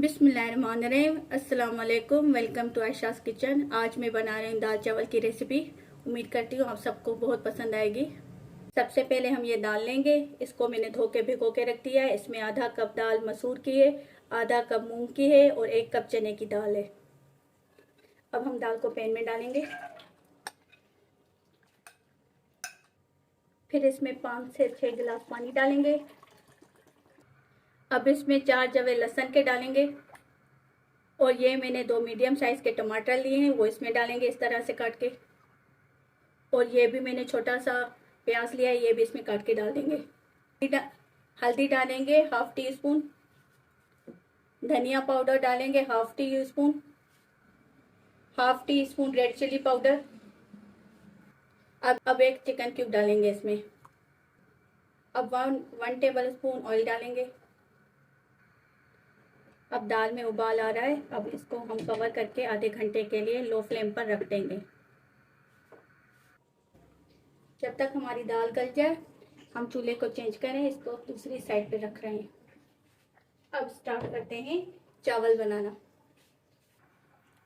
बिस्मिल्लाहिर्रहमानिर्रहीम। अस्सलाम वालेकुम। Welcome to Ayesha's kitchen. आज मैं बना रही हूँ दाल चावल की रेसिपी। उम्मीद करती हूँ आप सबको बहुत पसंद आएगी। सबसे पहले हम ये दाल लेंगे। इसको मैंने धो के भिगो के रख दिया है। इसमें आधा कप दाल मसूर की है, आधा कप मूंग की है और 1 कप चने की दाल है। अब हम दाल को पैन में डालेंगे। फिर इसमें 5 से 6 गिलास पानी डालेंगे। अब इसमें 4 जवे लहसुन के डालेंगे और ये मैंने 2 मीडियम साइज के टमाटर लिए हैं, वो इसमें डालेंगे इस तरह से काट के। और ये भी मैंने छोटा सा प्याज लिया है, ये भी इसमें काट के डाल देंगे। हल्दी डालेंगे ½ टी स्पून। धनिया पाउडर डालेंगे ½ teaspoon. ½ teaspoon red chilli powder. अब 1 चिकन क्यूब डालेंगे इसमें। अब 1 टेबल स्पून ऑयल डालेंगे। अब दाल में उबाल आ रहा है। अब इसको हम कवर करके आधे घंटे के लिए लो फ्लेम पर रख देंगे। जब तक हमारी दाल गल जाए हम चूल्हे को चेंज करें, इसको दूसरी साइड पे रख रहे हैं। अब स्टार्ट करते हैं चावल बनाना।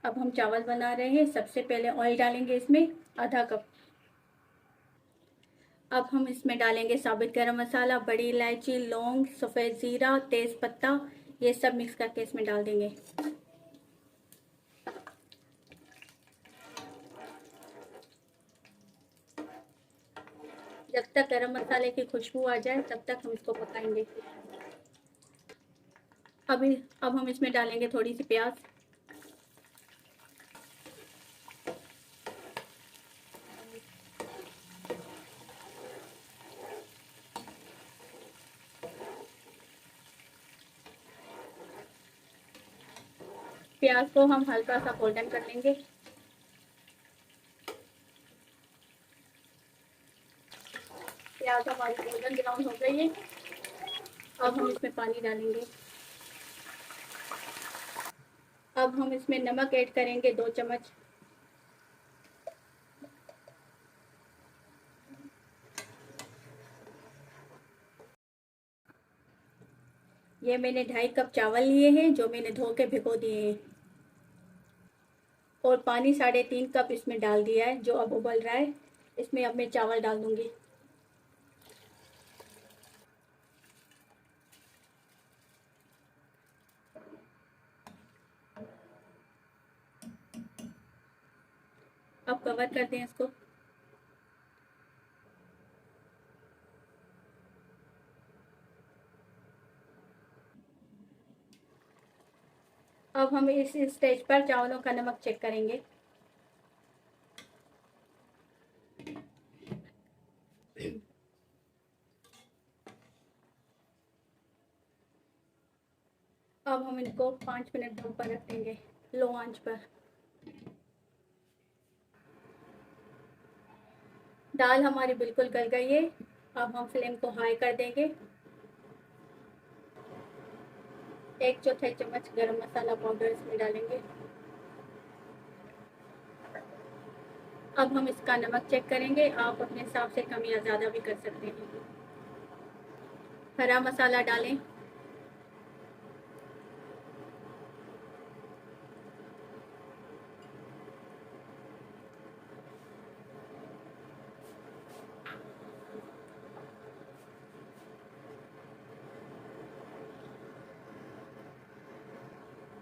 अब हम चावल बना रहे हैं। सबसे पहले ऑयल डालेंगे इसमें आधा कप। अब हम इसमें डालेंगे साबित गरम मसाला, बड़ी इलायची, लौंग, सफ़ेद ज़ीरा, तेज़ पत्ता, ये सब मिक्स करके इसमें डाल देंगे। जब तक गरम मसाले की खुशबू आ जाए तब तक हम इसको पकाएंगे। अब हम इसमें डालेंगे थोड़ी सी प्याज। प्याज को हम हल्का सा गोल्डन कर लेंगे। प्याज हमारी गोल्डन ब्राउन हो गई है। अब हम इसमें पानी डालेंगे। अब हम इसमें नमक ऐड करेंगे 2 चम्मच। ये मैंने 2.5 कप चावल लिए हैं जो मैंने धो के भिगो दिए हैं। और पानी 3.5 कप इसमें डाल दिया है जो अब उबल रहा है। इसमें अब मैं चावल डाल दूंगी। अब कवर कर दें इसको। अब हम इस स्टेज पर चावलों का नमक चेक करेंगे। अब हम इनको 5 मिनट दम पर रख देंगे लो आंच पर। दाल हमारी बिल्कुल गल गई है। अब हम फ्लेम को हाई कर देंगे। 1/4 चम्मच गरम मसाला पाउडर इसमें डालेंगे। अब हम इसका नमक चेक करेंगे। आप अपने हिसाब से कम या ज़्यादा भी कर सकते हैं। हरा मसाला डालें।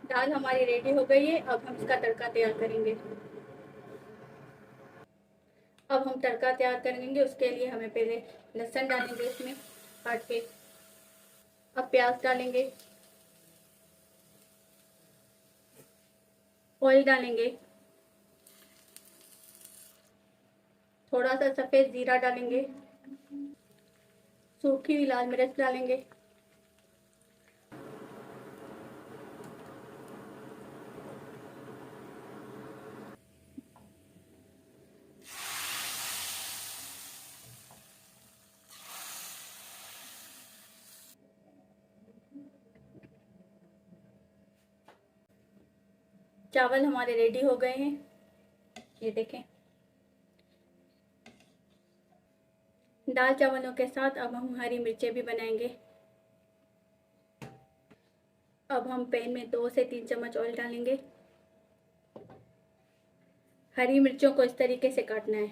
दाल हमारी रेडी हो गई है। अब हम इसका तड़का तैयार करेंगे। अब हम तड़का तैयार करेंगे, उसके लिए हमें पहले लहसुन डालेंगे इसमें काट के। अब प्याज डालेंगे। ऑयल डालेंगे। थोड़ा सा सफ़ेद ज़ीरा डालेंगे। सूखी हुई लाल मिर्च डालेंगे। चावल हमारे रेडी हो गए हैं, ये देखें। दाल चावलों के साथ अब हम हरी मिर्चें भी बनाएंगे। अब हम पैन में 2 से 3 चम्मच ऑयल डालेंगे। हरी मिर्चों को इस तरीके से काटना है।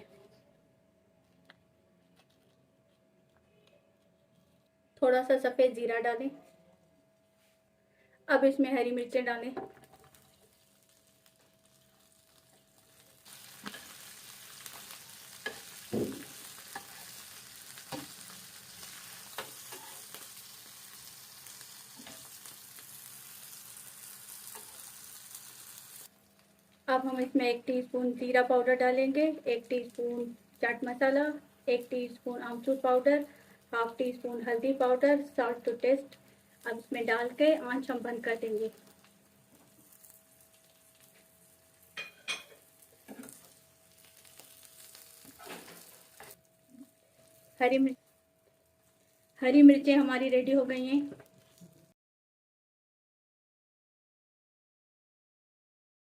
थोड़ा सा सफ़ेद जीरा डालें। अब इसमें हरी मिर्चें डालें। अब हम इसमें 1 टीस्पून जीरा पाउडर डालेंगे, 1 टीस्पून चाट मसाला, 1 टीस्पून आमचूर पाउडर, हाफ टी स्पून हल्दी पाउडर, सॉल्ट टू टेस्ट। अब इसमें डाल के आंच हम बंद कर देंगे। हरी मिर्चें हमारी रेडी हो गई हैं।